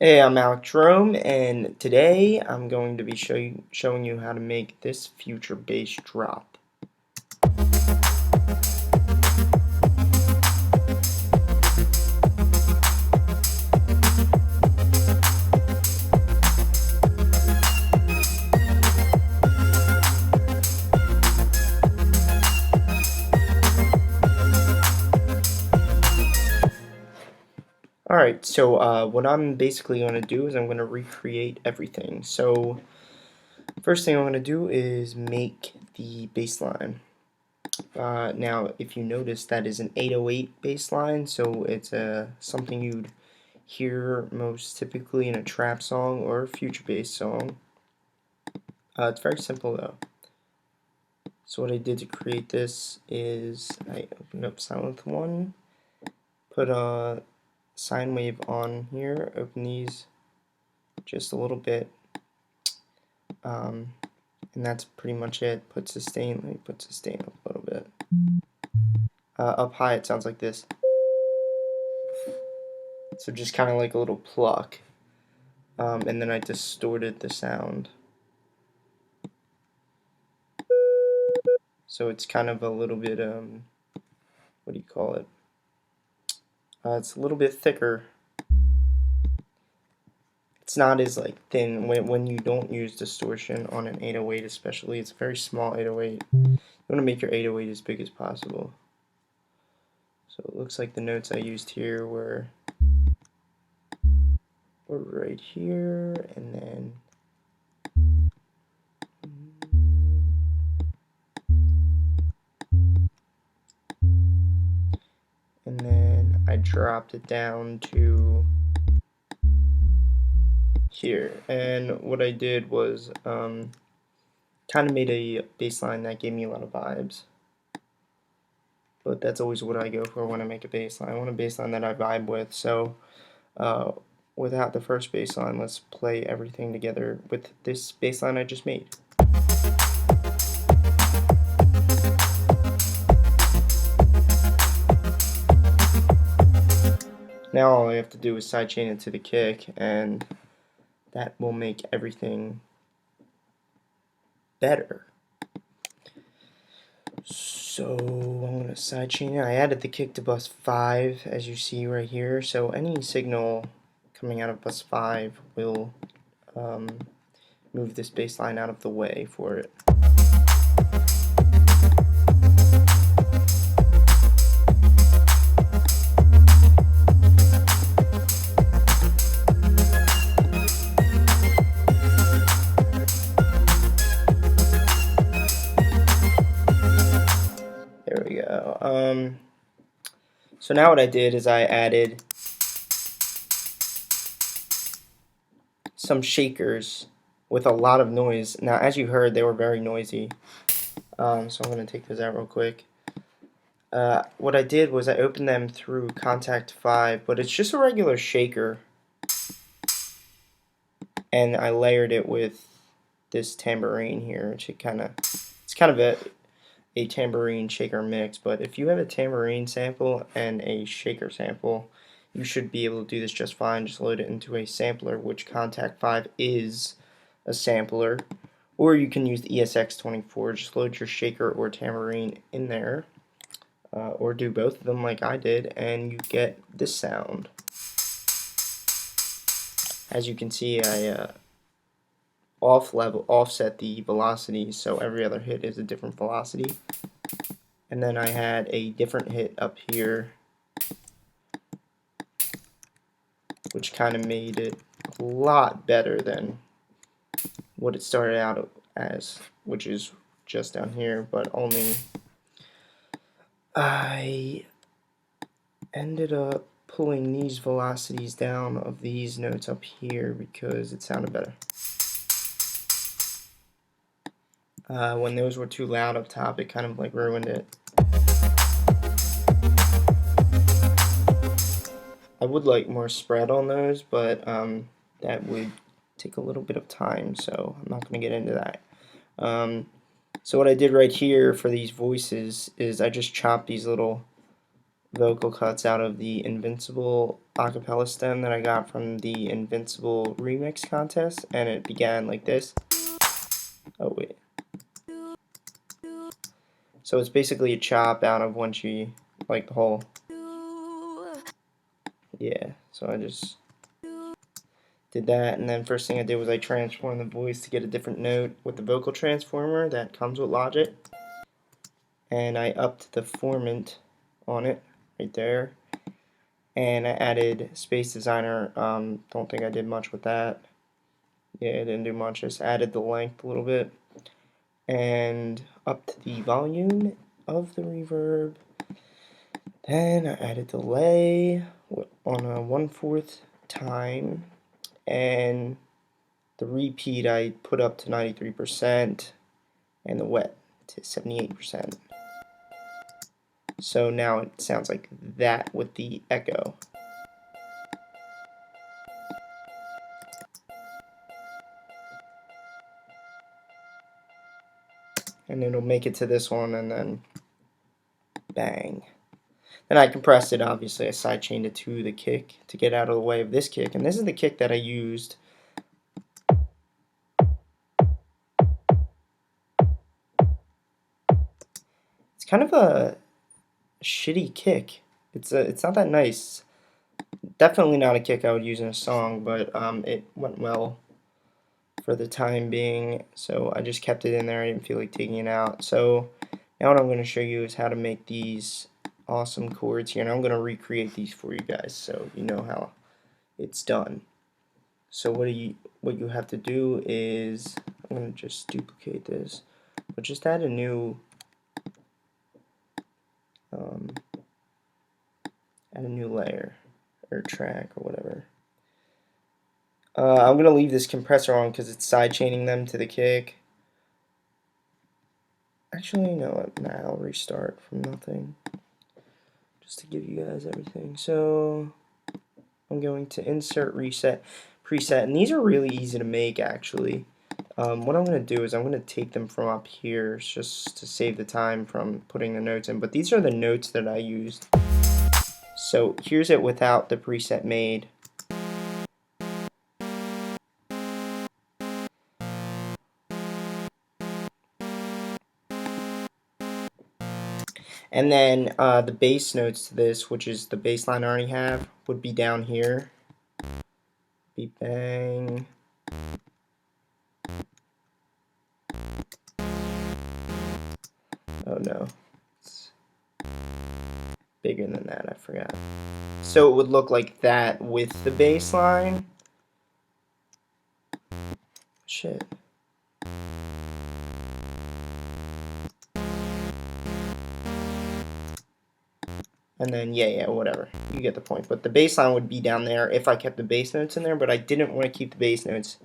Hey, I'm Elektron, and today I'm going to be showing you how to make this future bass drop. Alright, so what I'm basically going to do is I'm going to recreate everything. So first thing I'm going to do is make the bass line. Now, if you notice, that is an 808 bass line, so it's something you'd hear most typically in a trap song or a future bass song. It's very simple though. So what I did to create this is I opened up Sylenth 1, put a sine wave on here, open these just a little bit, and that's pretty much it. Put sustain, let me put sustain up a little bit. Up high it sounds like this. So just kind of like a little pluck, and then I distorted the sound. So it's kind of a little bit, what do you call it? It's a little bit thicker. It's not as like thin when you don't use distortion on an 808, especially. It's a very small 808. You want to make your 808 as big as possible. So it looks like the notes I used here were right here, and then I dropped it down to here. And what I did was kind of made a bass line that gave me a lot of vibes. But that's always what I go for when I make a bass line. I want a bass line that I vibe with. So without the first bass line, let's play everything together with this bass line I just made. Now all I have to do is sidechain it to the kick, and that will make everything better. So I'm going to sidechain it. I added the kick to bus 5, as you see right here. So any signal coming out of bus 5 will move this bass line out of the way for it. There we go. So now what I did is I added some shakers with a lot of noise. Now, as you heard, they were very noisy. So I'm going to take those out real quick. What I did was I opened them through Kontakt 5, but it's just a regular shaker. And I layered it with this tambourine here, which it's kind of a tambourine shaker mix. But if you have a tambourine sample and a shaker sample, you should be able to do this just fine. Just load it into a sampler, which Kontakt 5 is a sampler. Or you can use the ESX24. Just load your shaker or tambourine in there, or do both of them like I did, and you get this sound. As you can see, I offset the velocity, so every other hit is a different velocity. And then I had a different hit up here, which kind of made it a lot better than what it started out as, which is just down here, but only I ended up pulling these velocities down of these notes up here because it sounded better. When those were too loud up top, it kind of like ruined it. I would like more spread on those, but that would take a little bit of time, so I'm not going to get into that. So what I did right here for these voices is I just chopped these little vocal cuts out of the Invincible acapella stem that I got from the Invincible remix contest, and it began like this. Oh wait. So it's basically a chop out of when she, like the whole, yeah, so I just did that, and then first thing I did was I transformed the voice to get a different note with the vocal transformer that comes with Logic, and I upped the formant on it right there, and I added Space Designer. Don't think I did much with that. Yeah, I didn't do much, just added the length a little bit, and upped the volume of the reverb. Then I added delay on a 1/4 time, and the repeat I put up to 93%, and the wet to 78%. So now it sounds like that with the echo. And it'll make it to this one, and then bang. Then I compressed it, obviously. I sidechained it to the kick to get out of the way of this kick. And this is the kick that I used. It's kind of a shitty kick. It's not that nice. Definitely not a kick I would use in a song, but it went well for the time being. So I just kept it in there. I didn't feel like taking it out. So now what I'm going to show you is how to make these awesome chords here, and I'm going to recreate these for you guys so you know how it's done. So what you have to do is, I'm going to just duplicate this, but just add a new layer or track or whatever. I'm going to leave this compressor on because it's sidechaining them to the kick. Actually, you know what? Nah, I'll restart from nothing just to give you guys everything. So I'm going to insert reset preset, and these are really easy to make actually. What I'm going to do is I'm going to take them from up here just to save the time from putting the notes in, but these are the notes that I used. So here's it without the preset made. And then the bass notes to this, which is the bass line I already have, would be down here. Be bang. Oh no. It's bigger than that, I forgot. So it would look like that with the bass line. Shit. And then, yeah, whatever. You get the point. But the bass line would be down there if I kept the bass notes in there, but I didn't want to keep the bass notes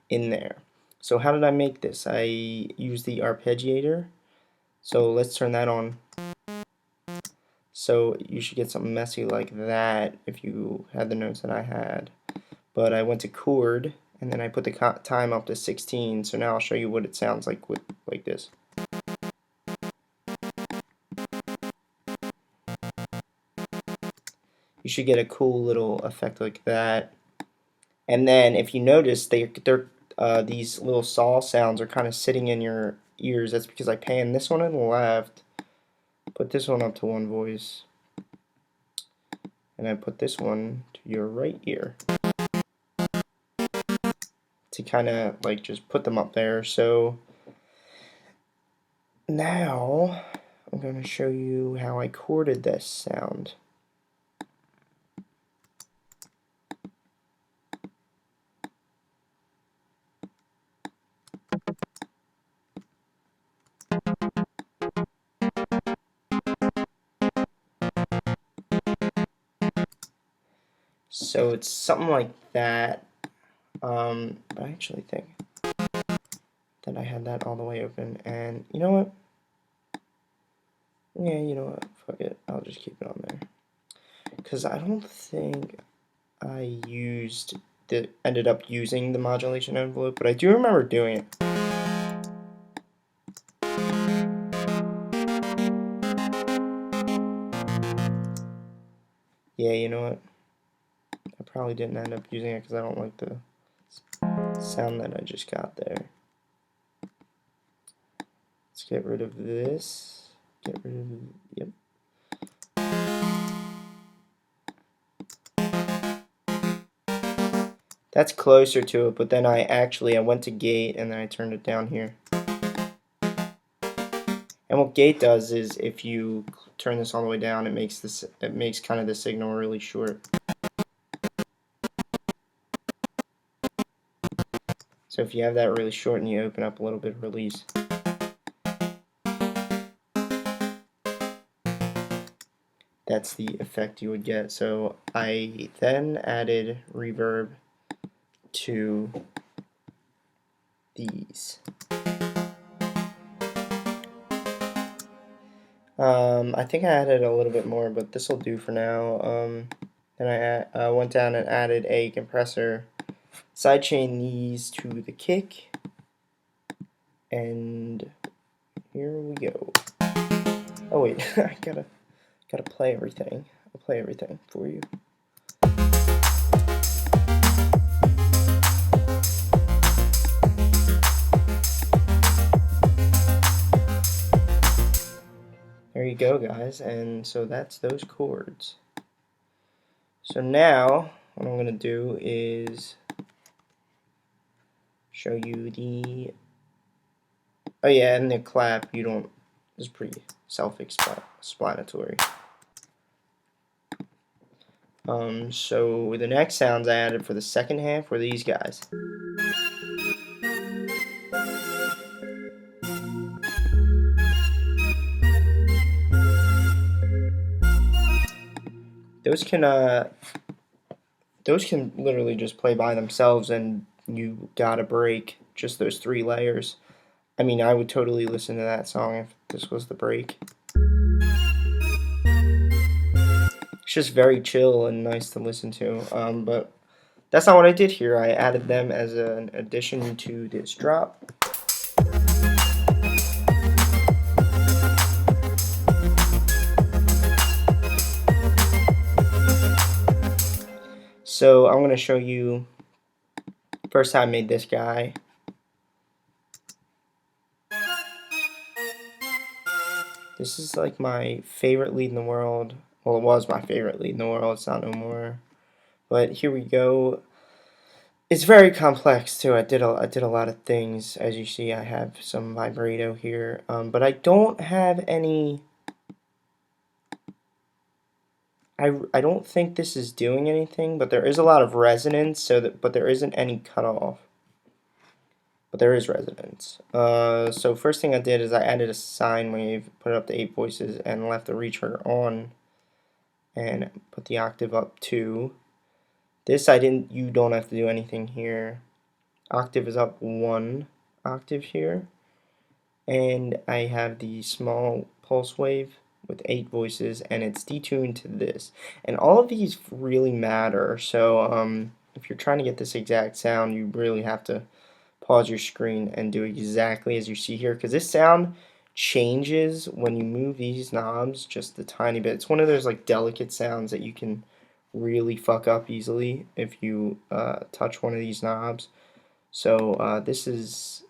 in there. So how did I make this? I used the arpeggiator. So let's turn that on. So you should get something messy like that if you had the notes that I had. But I went to chord, and then I put the time up to 16. So now I'll show you what it sounds like with like this. You should get a cool little effect like that. And then if you notice, these little saw sounds are kind of sitting in your ears. That's because I panned this one on the left, put this one up to one voice, and I put this one to your right ear to kind of like just put them up there. So now I'm going to show you how I chorded this sound. So it's something like that. But I actually think that I had that all the way open, and you know what? Yeah, you know what? Fuck it. I'll just keep it on there. Because I don't think I ended up using the modulation envelope, but I do remember doing it. you know what? I probably didn't end up using it because I don't like the sound that I just got there. Let's get rid of this. Get rid of, yep. That's closer to it, but then I went to gate and then I turned it down here. And what gate does is if you turn this all the way down, it makes kind of the signal really short. So if you have that really short and you open up a little bit of release. That's the effect you would get. So I then added reverb to these. I think I added a little bit more, but this will do for now. Then I went down and added a compressor. Sidechain these to the kick, and here we go. Oh wait, I gotta play everything. I'll play everything for you. There you go, guys, and so that's those chords. So now, what I'm gonna do is show you the, oh yeah, and the clap, it's pretty self-explanatory. So the next sounds I added for the second half were these guys. Those can literally just play by themselves, and you gotta break just those 3 layers. I mean, I would totally listen to that song if this was the break. It's just very chill and nice to listen to, but that's not what I did here. I added them as an addition to this drop. So I'm going to show you first how I made this guy. This is like my favorite lead in the world. Well, it was my favorite lead in the world. It's not no more. But here we go. It's very complex too. I did a lot of things. As you see, I have some vibrato here, but I don't have any. I don't think this is doing anything, but there is a lot of resonance. But there isn't any cutoff. But there is resonance. So first thing I did is I added a sine wave, put it up to 8 voices, and left the reach-trigger on, and put the octave up 2. This you don't have to do anything here. Octave is up 1 octave here, and I have the small pulse wave with 8 voices, and it's detuned to this. And all of these really matter. So if you're trying to get this exact sound, you really have to pause your screen and do exactly as you see here, because this sound changes when you move these knobs just a tiny bit. It's one of those like delicate sounds that you can really fuck up easily if you touch one of these knobs. So this is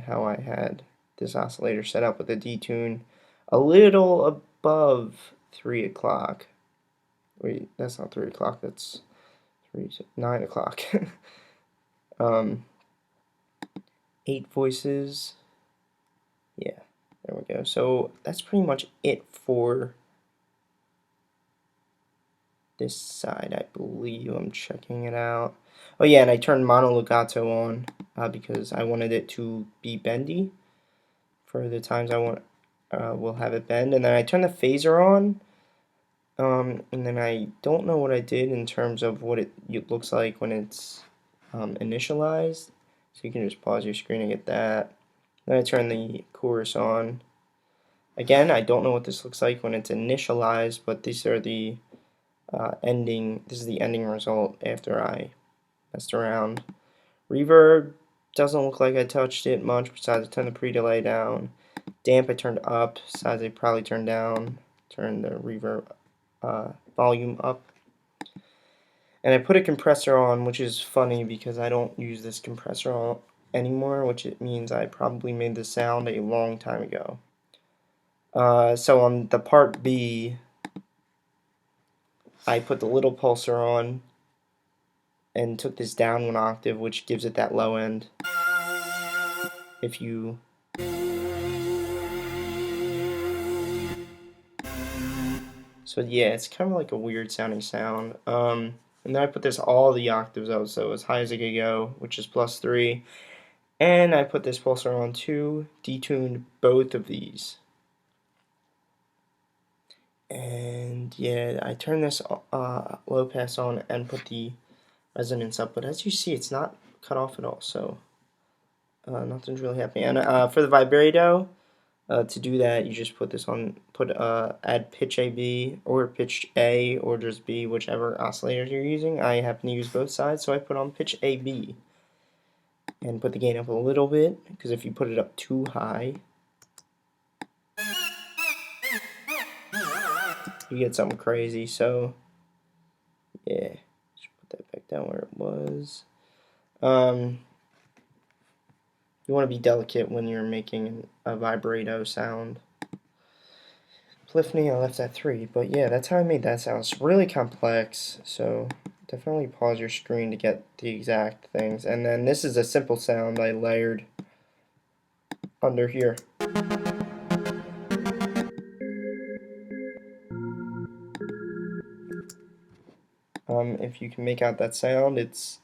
how I had this oscillator set up with a detune a little above 3 o'clock. Wait, that's not 3 o'clock, that's 9 o'clock. 8 voices. Yeah, there we go. So that's pretty much it for this side, I believe. I'm checking it out. Oh yeah, and I turned mono legato on because I wanted it to be bendy for the times I want. We'll have it bend, and then I turned the phaser on. And then I don't know what I did in terms of what it looks like when it's initialized. So you can just pause your screen and get that. Then I turn the chorus on. Again, I don't know what this looks like when it's initialized, but these are the this is the ending result after I messed around. Reverb doesn't look like I touched it much, besides I turned the pre-delay down. Damp I turned up, besides I probably turned down. Turned the reverb volume up. And I put a compressor on, which is funny because I don't use this compressor on anymore, which it means I probably made the sound a long time ago. So on the part B, I put the little pulsar on and took this down 1 octave, which gives it that low end. If you So yeah, it's kind of like a weird sounding sound. And then I put this all the octaves out, so as high as it could go, which is +3. And I put this pulsar on too, detuned both of these. And yeah, I turned this low pass on and put the resonance up, but as you see, it's not cut off at all, so nothing's really happening. And for the vibrato, to do that, you just put this on, add pitch AB or pitch A or just B, whichever oscillator you're using. I happen to use both sides, so I put on pitch AB and put the gain up a little bit, because if you put it up too high, you get something crazy. So yeah, just put that back down where it was. You want to be delicate when you're making a vibrato sound. Polyphony I left at 3, but yeah, that's how I made that sound. It's really complex, so definitely pause your screen to get the exact things. And then this is a simple sound I layered under here. If you can make out that sound, it's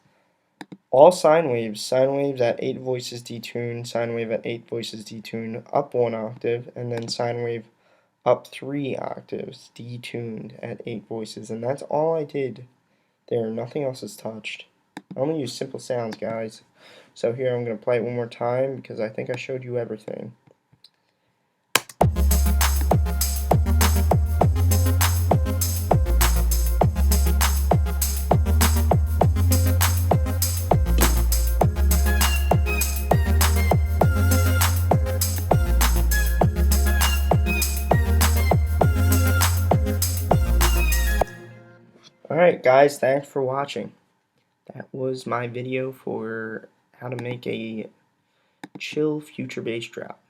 all sine waves at 8 voices detuned, sine wave at 8 voices detuned, up 1 octave, and then sine wave up 3 octaves, detuned at 8 voices, and that's all I did there. Nothing else is touched. I only use simple sounds, guys. So here I'm going to play it one more time because I think I showed you everything. Alright guys, thanks for watching. That was my video for how to make a chill future bass drop.